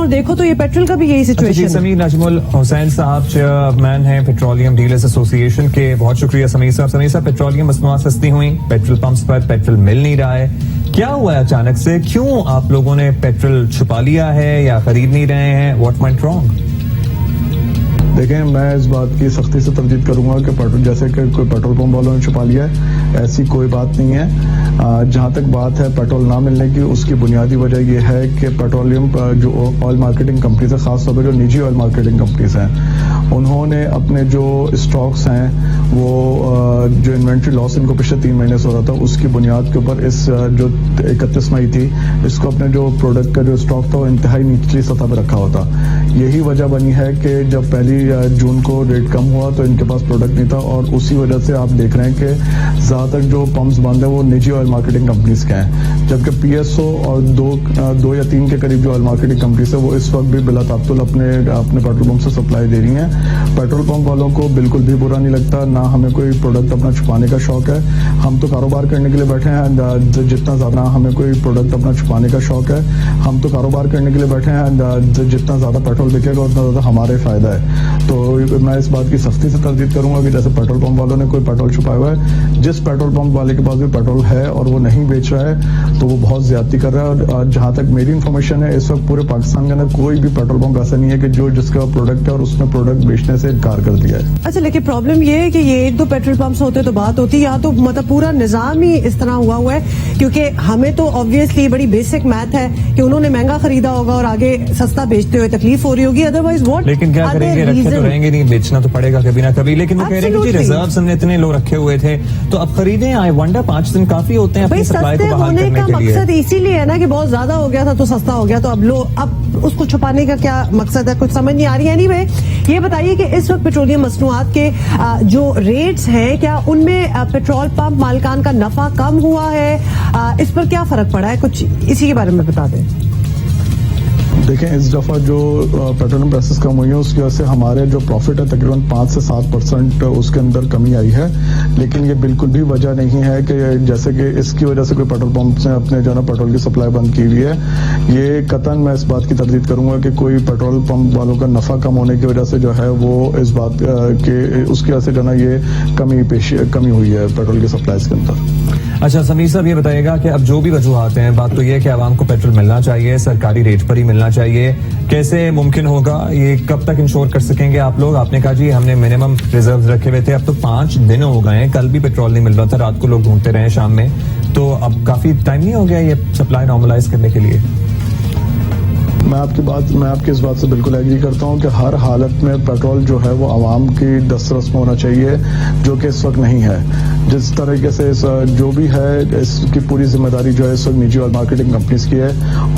देखो तो ये पेट्रोल का भी यही सिचुएशन है। समीर नजमुल हुसैन साहब चेयरमैन हैं पेट्रोलियम डीलर्स एसोसिएशन के, बहुत शुक्रिया समीर साहब। समीर साहब, पेट्रोलियम मसनूआत सस्ती हुई, पेट्रोल पंप्स पर पेट्रोल मिल नहीं रहा है, क्या हुआ है अचानक से? क्यों आप लोगों ने पेट्रोल छुपा लिया है या खरीद नहीं रहे हैं? What went wrong? देखें, मैं इस बात की सख्ती से तरदीद करूंगा कि पेट्रोल जैसे कि कोई पेट्रोल पंप वालों ने छुपा लिया है, ऐसी कोई बात नहीं है। जहां तक बात है पेट्रोल ना मिलने की, उसकी बुनियादी वजह यह है कि पेट्रोलियम जो ऑयल मार्केटिंग कंपनीज है, खासतौर पर जो निजी ऑयल मार्केटिंग कंपनीज हैं, उन्होंने अपने जो स्टॉक्स हैं वो जो इन्वेंट्री लॉस इनको पिछले 3 महीने से हो रहा था, उसकी बुनियाद के ऊपर इस जो 31 मई थी, इसको अपने जो प्रोडक्ट का जो स्टॉक था वो इंतहाई निचली सतह पर रखा हुआ था। यही वजह बनी है कि जब पहली जून को रेट कम हुआ तो इनके पास प्रोडक्ट नहीं था, और उसी वजह से आप देख रहे हैं कि ज्यादातर जो पंप्स बंद है वो निजी ऑयल मार्केटिंग कंपनीज के हैं, जबकि पीएसओ और दो या तीन के करीब जो ऑयल मार्केटिंग कंपनीज है वो इस वक्त भी बिला तात्तुल अपने पेट्रोल पंप से सप्लाई दे रही हैं। पेट्रोल पंप वालों को बिल्कुल भी बुरा नहीं लगता, ना हमें कोई प्रोडक्ट अपना छुपाने का शौक है। हम तो कारोबार करने के लिए बैठे हैं, जितना ज्यादा हमें कोई प्रोडक्ट अपना छुपाने का शौक है, हम तो कारोबार करने के लिए बैठे हैं, जितना ज्यादा पेट्रोल बिकेगा उतना ज्यादा हमारे फायदा है। तो मैं इस बात की सख्ती से तरदीद करूंगा कि जैसे पेट्रोल पंप वालों ने कोई पेट्रोल छुपाया हुआ है, जिस पेट्रोल पंप वाले के पास भी पेट्रोल है और वो नहीं बेच रहा है तो वो बहुत ज्यादती कर रहा है। और जहां तक मेरी इन्फॉर्मेशन है, इस वक्त पूरे पाकिस्तान के अंदर कोई भी पेट्रोल पंप ऐसा नहीं है कि जिसका प्रोडक्ट है और उसने प्रोडक्ट बेचने से इनकार कर दिया है। अच्छा, लेकिन प्रॉब्लम ये है कि ये 1-2 पेट्रोल पंप्स होते तो बात होती, यहाँ तो मतलब पूरा निजाम ही इस तरह हुआ है, क्योंकि हमें तो ऑब्वियसली बड़ी बेसिक मैथ है कि उन्होंने महंगा खरीदा होगा और आगे सस्ता बेचते हुए तकलीफ हो रही होगी, अदरवाइज व्हाट। लेकिन क्या करेंगे, रखे तो रहेंगे नहीं, बेचना तो पड़ेगा कभी ना कभी। लेकिन वो कह रहे हैं कि रिजर्व्स हमने इतने लोग रखे हुए थे तो अब खरीदें। आई वंडर 5 दिन काफी होते हैं अपनी सप्लाई को बहाल करने के लिए। मकसद इसीलिए है ना कि बहुत ज्यादा हो गया था तो सस्ता हो गया, तो अब उसको छुपाने का क्या मकसद है, कुछ समझ नहीं आ रही है। एनीवे, ये बताइए कि इस वक्त पेट्रोलियम मसनूआत के जो रेट्स हैं, क्या उनमें पेट्रोल पंप मालिकान का नफा कम हुआ है? इस पर क्या फर्क पड़ा है, कुछ इसी के बारे में बता दें। देखें, इस दफा जो पेट्रोलियम प्राइसेस कम हुई है उसकी वजह से हमारे जो प्रॉफिट है तकरीबन 5 से 7% उसके अंदर कमी आई है, लेकिन ये बिल्कुल भी वजह नहीं है कि जैसे कि इसकी वजह से कोई पेट्रोल पंप ने अपने जो है पेट्रोल की सप्लाई बंद की हुई है। ये कतन मैं इस बात की तरदीद करूंगा कि कोई पेट्रोल पंप वालों का नफा कम होने की वजह से जो है वो इस बात के उसकी वजह से जो है ये कमी हुई है पेट्रोल की सप्लाईज के अंदर। अच्छा समीर साहब, ये बताइएगा कि अब जो भी वजूहात हैं, बात तो ये है कि आवाम को पेट्रोल मिलना चाहिए, सरकारी रेट पर ही मिलना चाहिए, कैसे मुमकिन होगा? ये कब तक इंश्योर कर सकेंगे आप लोग? आपने कहा जी हमने मिनिमम रिजर्व रखे हुए थे, अब तो 5 दिन हो गए हैं, कल भी पेट्रोल नहीं मिल रहा था, रात को लोग ढूंढते रहे शाम में, तो अब काफी टाइम नहीं हो गया ये सप्लाई नॉर्मलाइज करने के लिए? मैं आपकी इस बात से बिल्कुल एग्री करता हूं कि हर हालत में पेट्रोल जो है वो आवाम की दस्तरस में होना चाहिए, जो कि इस वक्त नहीं है। जिस तरीके से जो भी है इसकी पूरी जिम्मेदारी जो है इस वक्त निजी और मार्केटिंग कंपनीज की है।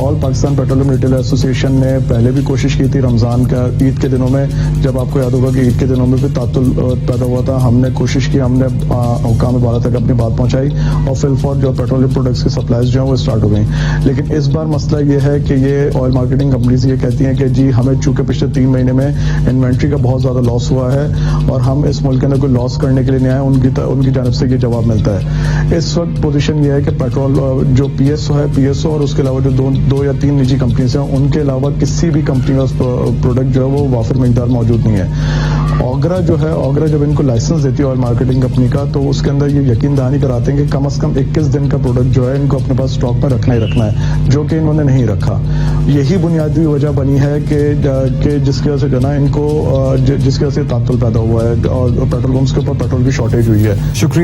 All Pakistan petroleum retail association ने पहले भी कोशिश की थी रमजान का ईद के दिनों में, जब आपको याद होगा कि ईद के दिनों में भी तातुल पैदा हुआ था, हमने कोशिश की, हमने हुकाम बाला तक अपनी बात पहुंचाई और फिलफौर जो पेट्रोलियम प्रोडक्ट्स की सप्लाईज जो है वो स्टार्ट हो गई। लेकिन इस बार मसला ये है कि ये ऑयल मार्केटिंग कंपनीज ये कहती हैं कि जी हमें चूंकि पिछले 3 महीने में इन्वेंट्री का बहुत ज्यादा लॉस हुआ है और हम इस मुल्क के अंदर कोई लॉस करने के लिए नहीं आए, उनकी जानब से ये जवाब मिलता है। इस वक्त पोजीशन ये है कि पेट्रोल जो पीएसओ और उसके अलावा जो दो या 3 निजी कंपनीज हैं, उनके अलावा किसी भी कंपनी का प्रोडक्ट जो है वो वाफिर मिकदार मौजूद नहीं है। ऑगरा जब इनको लाइसेंस देती है ऑयल मार्केटिंग कंपनी का, तो उसके अंदर ये यकीन दहानी कराते हैं कि कम से कम 21 दिन का प्रोडक्ट जो है इनको अपने पास स्टॉक में रखना ही रखना है, जो कि इन्होंने नहीं रखा। यही बुनियादी वजह बनी है कि जिसकी वजह से जो ना इनको जिसकी वजह से तात्तुल पैदा हुआ है और पेट्रोल पंप्स के ऊपर पेट्रोल की शॉर्टेज हुई है। शुक्रिया।